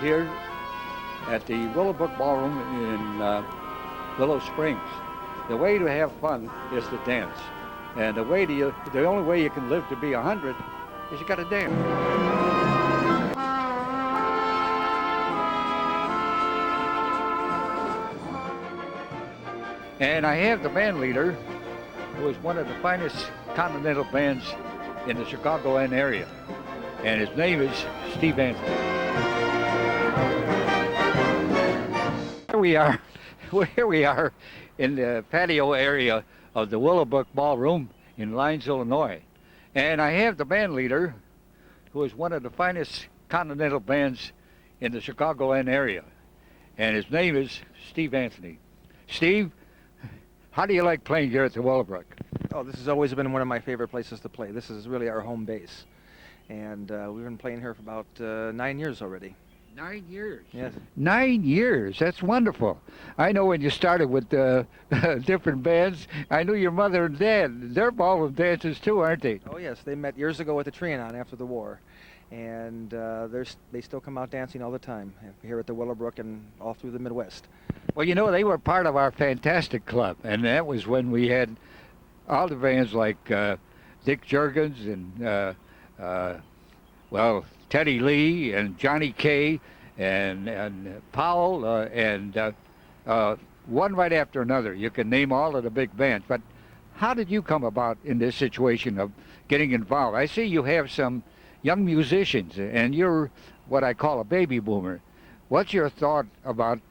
here at the Willowbrook Ballroom in Willow Springs. The way to have fun is to dance. And the only way you can live to be 100 is you got to dance. And I have the band leader, who is one of the finest continental bands in the Chicagoland area. And his name is Steve Anthony. Here we are in the patio area of the Willowbrook Ballroom in Lyons, Illinois. And I have the band leader, who is one of the finest continental bands in the Chicagoland area. And his name is Steve Anthony. Steve, how do you like playing here at the Willowbrook? Oh, this has always been one of my favorite places to play. This is really our home base. And we've been playing here for about 9 years already. 9 years? Yes. 9 years, that's wonderful. I know when you started with different bands, I knew your mother and dad, they're ballroom dancers too, aren't they? Oh yes, they met years ago at the Trianon after the war. And they still come out dancing all the time here at the Willowbrook and all through the Midwest. Well, you know, they were part of our fantastic club, and that was when we had all the bands like Dick Juergens and, Teddy Lee and Johnny Kay and Powell and one right after another. You can name all of the big bands. But how did you come about in this situation of getting involved? I see you have some young musicians, and you're what I call a baby boomer. What's your thought about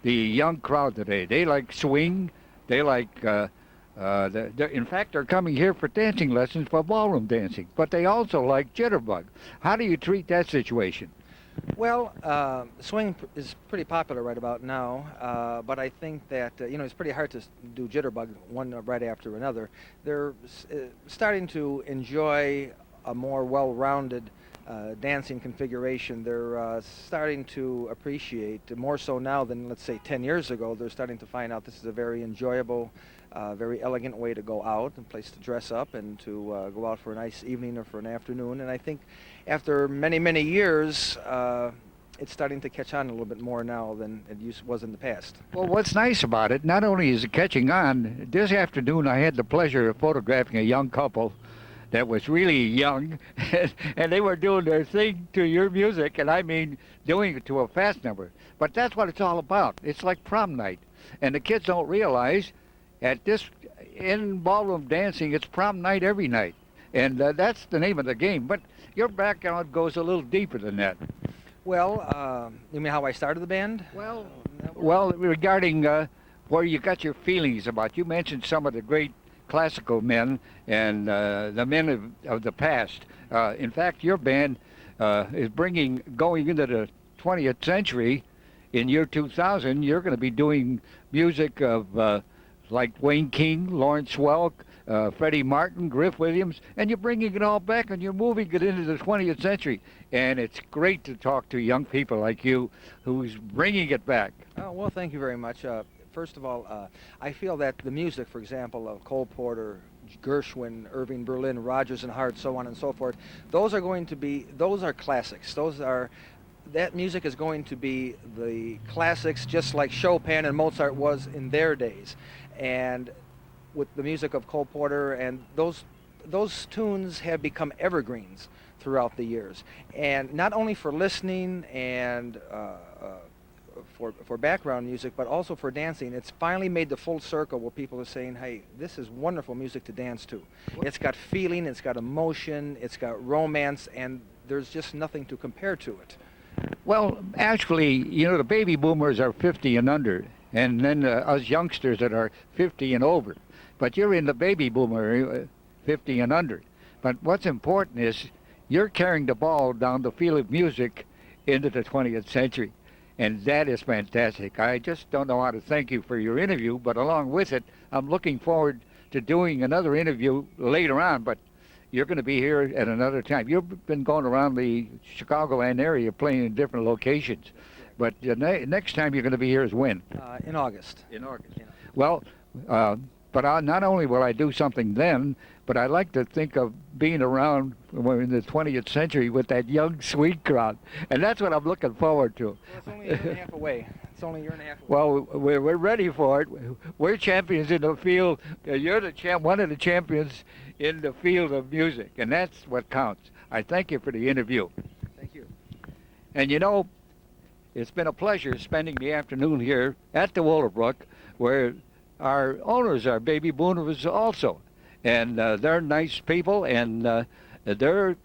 the young crowd today? They like swing. They like, in fact, they're coming here for dancing lessons for ballroom dancing, but they also like jitterbug. How do you treat that situation? Well, swing is pretty popular right about now, but I think that, it's pretty hard to do jitterbug one right after another. They're starting to enjoy a more well-rounded dancing configuration. They're starting to appreciate, more so now than, let's say, 10 years ago, they're starting to find out this is a very enjoyable, very elegant way to go out, a place to dress up and to go out for a nice evening or for an afternoon. And I think after many, many years, it's starting to catch on a little bit more now than it was in the past. Well, what's nice about it, not only is it catching on, this afternoon I had the pleasure of photographing a young couple that was really young, and they were doing their thing to your music, and I mean doing it to a fast number. But that's what it's all about. It's like prom night, and the kids don't realize in ballroom dancing, it's prom night every night, and that's the name of the game. But your background goes a little deeper than that. Well, you mean how I started the band? Well, regarding where you got your feelings about, you mentioned some of the great classical men and the men of the past. In fact, your band is going into the 20th century. In year 2000, you're going to be doing music of like Wayne King, Lawrence Welk, Freddie Martin, Griff Williams, and you're bringing it all back and you're moving it into the 20th century. And it's great to talk to young people like you who's bringing it back. Oh, well, thank you very much. First of all, I feel that the music, for example, of Cole Porter, Gershwin, Irving Berlin, Rodgers and Hart, so on and so forth, those are classics. That music is going to be the classics, just like Chopin and Mozart was in their days. And with the music of Cole Porter, and those tunes have become evergreens throughout the years. And not only for listening and for background music, but also for dancing. It's finally made the full circle where people are saying, hey, this is wonderful music to dance to. It's got feeling, it's got emotion, it's got romance, and there's just nothing to compare to it. Well, actually, the baby boomers are 50 and under, and then us youngsters that are 50 and over. But you're in the baby boomer, 50 and under. But what's important is you're carrying the ball down the field of music into the 20th century. And that is fantastic. I just don't know how to thank you for your interview, but along with it, I'm looking forward to doing another interview later on, but you're going to be here at another time. You've been going around the Chicagoland area playing in different locations, but the next time you're going to be here is when? In August. In August. Well, But not only will I do something then, but I like to think of being around when we're in the 20th century with that young, sweet crowd. And that's what I'm looking forward to. Well, it's only a year and a half away. It's only a year and a half away. Well, we're ready for it. We're champions in the field. You're one of the champions in the field of music, and that's what counts. I thank you for the interview. Thank you. And you know, it's been a pleasure spending the afternoon here at the Willowbrook, where our owners are baby boomers also. And they're nice people, and they're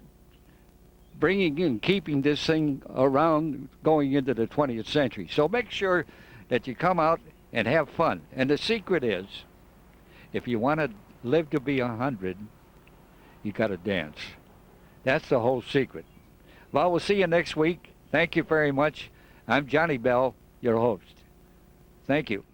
bringing and keeping this thing around going into the 20th century. So make sure that you come out and have fun. And the secret is, if you want to live to be 100, you got to dance. That's the whole secret. Well, we'll see you next week. Thank you very much. I'm Johnny Bell, your host. Thank you.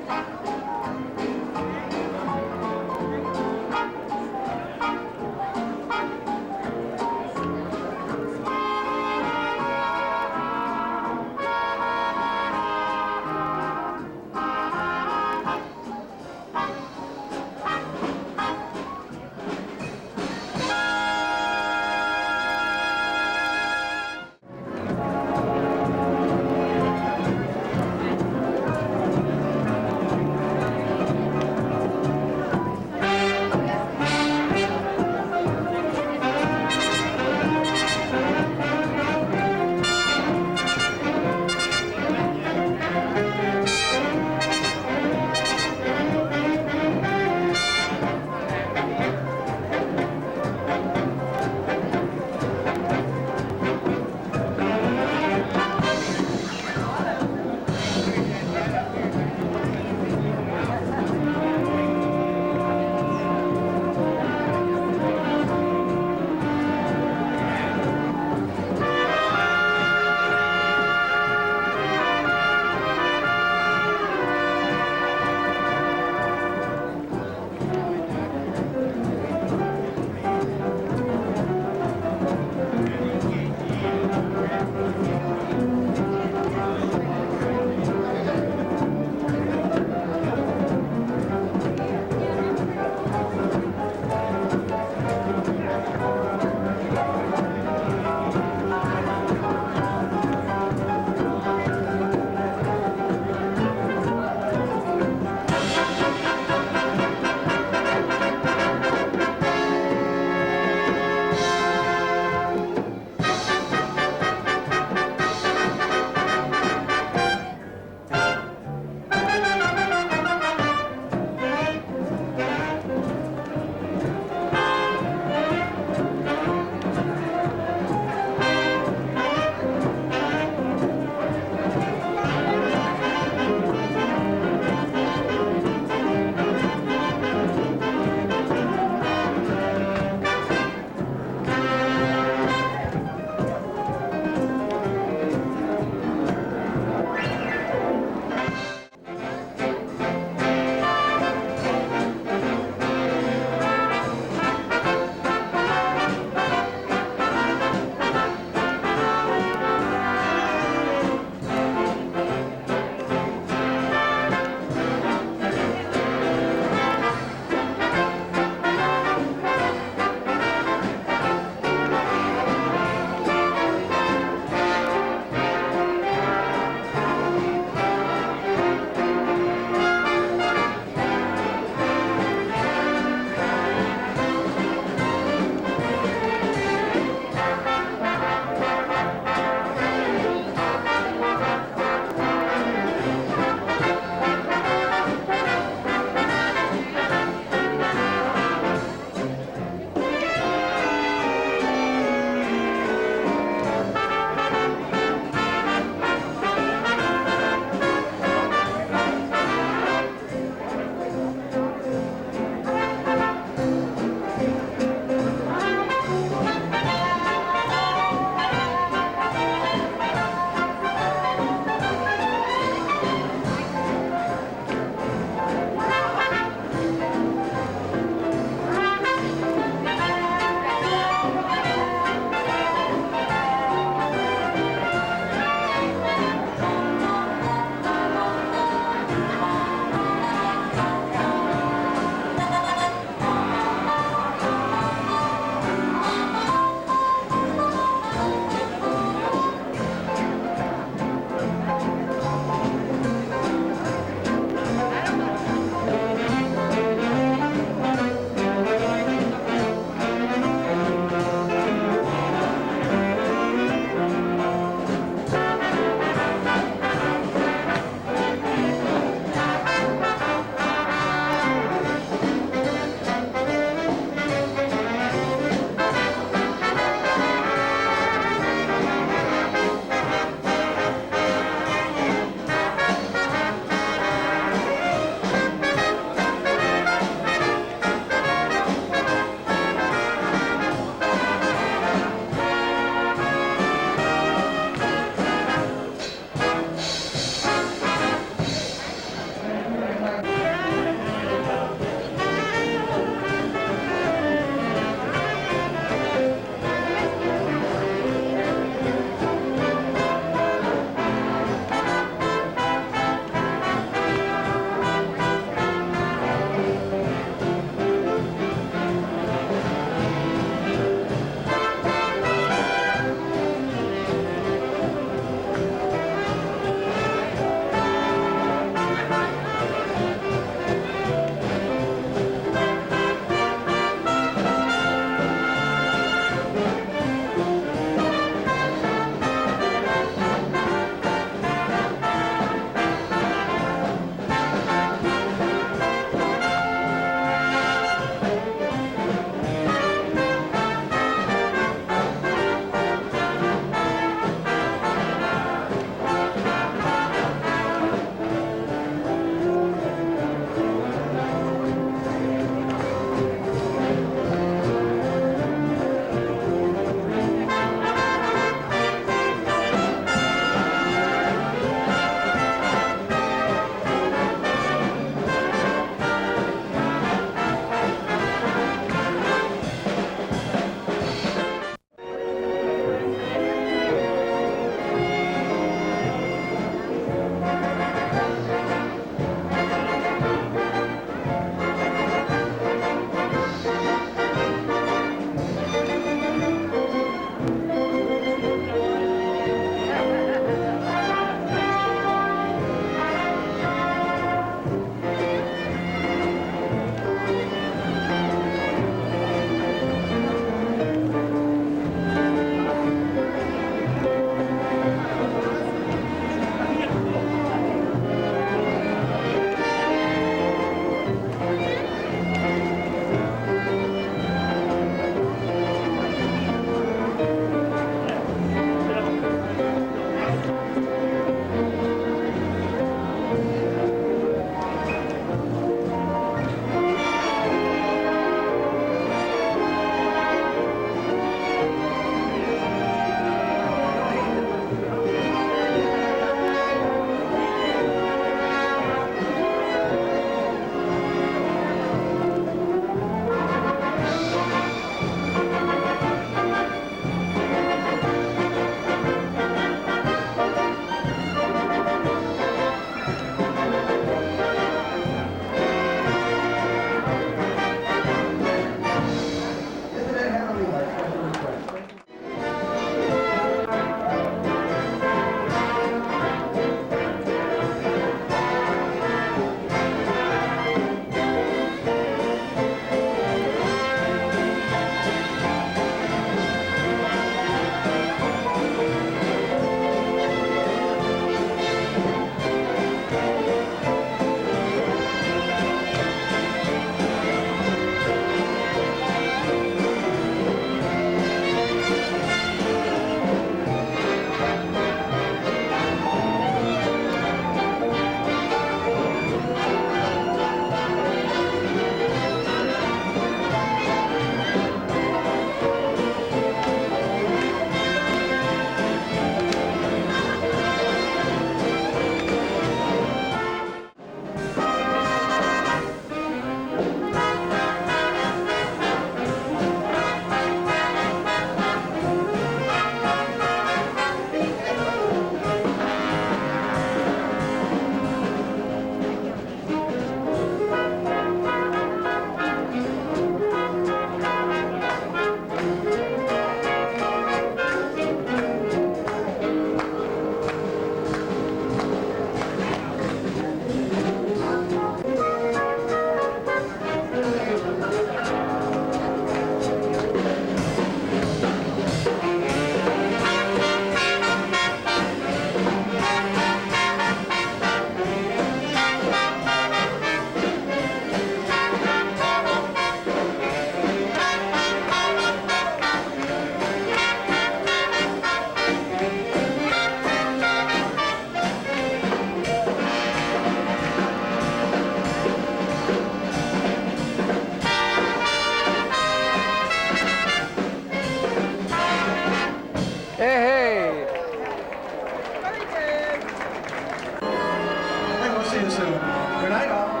soon. Good night, all.